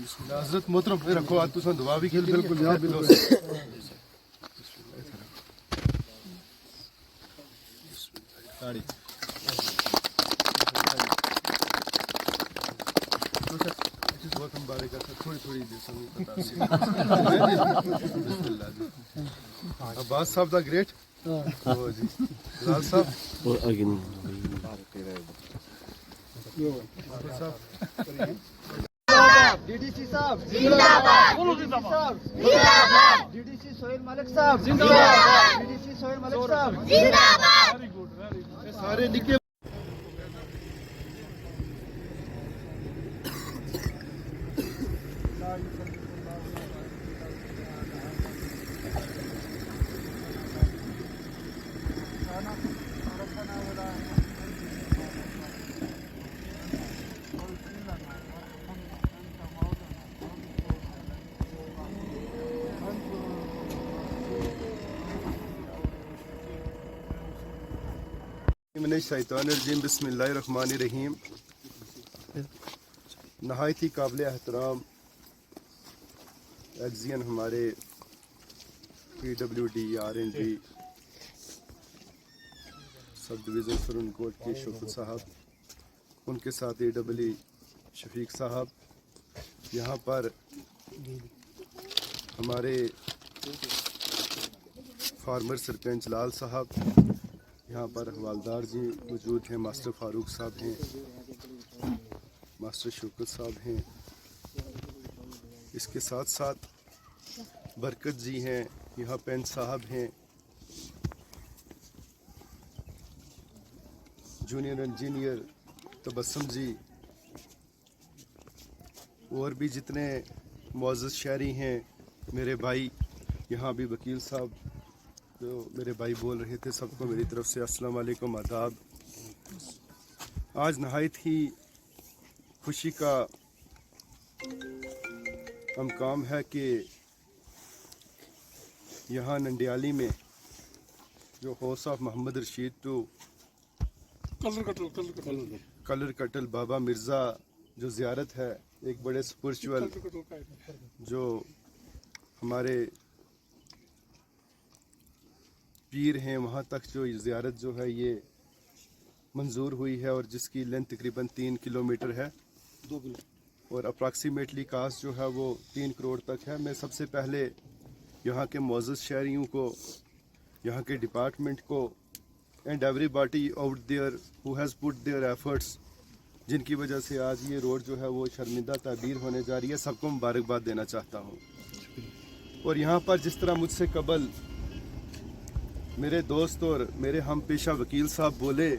حضرت محترم رکھو ہاتھ تو دعا بھی کھیل بالکل یہاں بھی بہت مبارک ہے تھوڑی تھوڑی عباس صاحب دا گریٹ جی لال صاحب DDC صاحب زندہ باد DDC سہیل ملک صاحب زندہ باد DDC سہیل ملک صاحب زندہ باد سارے نکے من الشیطان الرجیم بسم اللہ الرحمن الرحیم. نہایت ہی قابل احترام ایگزین ہمارے PWD R&D سب ڈویژن سرن کوٹ کے شوکت صاحب، ان کے ساتھ AEE شفیق صاحب، یہاں پر ہمارے فارمر سرپنچ لال صاحب، یہاں پر حوالدار جی موجود ہیں، ماسٹر فاروق صاحب ہیں، ماسٹر شوکت صاحب ہیں، اس کے ساتھ ساتھ برکت جی ہیں، یہاں پینٹ صاحب ہیں، جونیئر انجینئر تبسم جی، اور بھی جتنے معزز شہری ہیں، میرے بھائی یہاں بھی وکیل صاحب جو میرے بھائی بول رہے تھے، سب کو میری طرف سے السلام علیکم، آداب. آج نہایت ہی خوشی کا امکان ہے کہ یہاں ننڈیالی میں جو house of Muhammad Rashid to کلر کٹل بابا مرزا جو زیارت ہے، ایک بڑے اسپرچول جو ہمارے پیر ہیں، وہاں تک جو زیارت جو ہے یہ منظور ہوئی ہے، اور جس کی لینتھ تقریباً 3 کلومیٹر ہے، اور اپراکسیمیٹلی کاسٹ جو ہے وہ 3 کروڑ تک ہے. میں سب سے پہلے یہاں کے معزز شہریوں کو، یہاں کے ڈپارٹمنٹ کو، and everybody out there who has put their efforts, جن کی وجہ سے آج یہ روڈ جو ہے وہ شرمندہ تعبیر ہونے جا رہی ہے، سب کو مبارکباد دینا چاہتا ہوں. اور یہاں پر جس طرح مجھ سے قبل میرے دوست اور میرے ہم پیشہ وکیل صاحب بولے،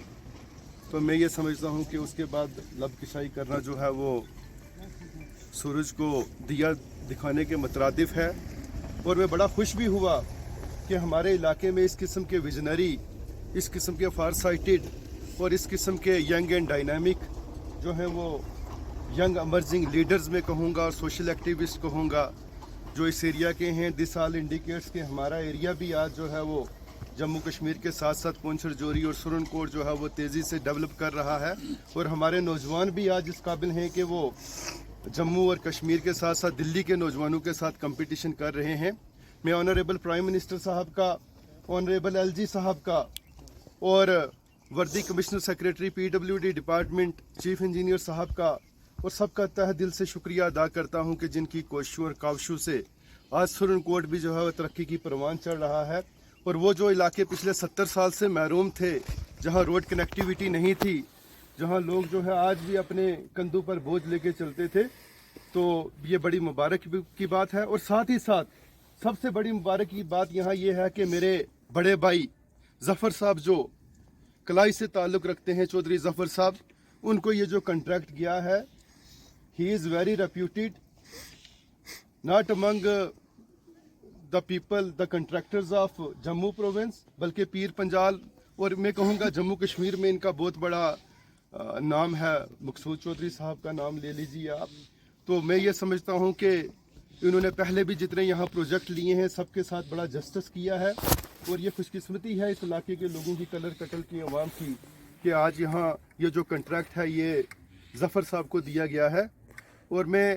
تو میں یہ سمجھتا ہوں کہ اس کے بعد لب کشائی کرنا جو ہے وہ سورج کو دیا دکھانے کے مترادف ہے. اور میں بڑا خوش بھی ہوا کہ ہمارے علاقے میں اس قسم کے ویژنری، اس قسم کے فار سائٹڈ اور اس قسم کے ینگ اینڈ ڈائنامک جو ہیں وہ ینگ امرجنگ لیڈرز میں کہوں گا اور سوشل ایکٹیوسٹ کہوں گا، جو اس ایریا کے ہیں. دس آل انڈیکیٹس کہ ہمارا ایریا بھی آج جو ہے وہ جموں کشمیر کے ساتھ ساتھ پونچھ رجوری اور سرن کوٹ جو ہے وہ تیزی سے ڈیولپ کر رہا ہے، اور ہمارے نوجوان بھی آج اس قابل ہیں کہ وہ جموں اور کشمیر کے ساتھ ساتھ دلی کے نوجوانوں کے ساتھ کمپٹیشن کر رہے ہیں. میں آنریبل پرائم منسٹر صاحب کا، آنریبل LG صاحب کا، اور وردی commissioner secretary PWD department chief engineer صاحب کا، اور سب کا تہ دل سے شکریہ ادا کرتا ہوں کہ جن کی کوششوں اور کاوشوں سے آج سرن کوٹ بھی جو ہے وہ ترقی کی پروان چڑھ رہا ہے. اور وہ جو علاقے پچھلے 70 سال سے محروم تھے، جہاں روڈ کنیکٹیویٹی نہیں تھی، جہاں لوگ جو ہے آج بھی اپنے کندھوں پر بوجھ لے کے چلتے تھے، تو یہ بڑی مبارک کی بات ہے. اور ساتھ ہی ساتھ سب سے بڑی مبارک کی بات یہاں یہ ہے کہ میرے بڑے بھائی ظفر صاحب جو کلائی سے تعلق رکھتے ہیں، چودھری ظفر صاحب، ان کو یہ جو کنٹریکٹ گیا ہے، he is very reputed not among the people the contractors of Jammu province, بلکہ پیر پنجال، اور میں کہوں گا جموں کشمیر میں ان کا بہت بڑا نام ہے. مقصود چودھری صاحب کا نام لے لیجیے آپ. تو میں یہ سمجھتا ہوں کہ انہوں نے پہلے بھی جتنے یہاں پروجیکٹ لیے ہیں سب کے ساتھ بڑا جسٹس کیا ہے، اور یہ خوش قسمتی ہے اس علاقے کے لوگوں کی، کلر کٹل کی عوام کی، کہ آج یہاں یہ جو کنٹریکٹ ہے یہ ظفر صاحب کو دیا گیا ہے. اور میں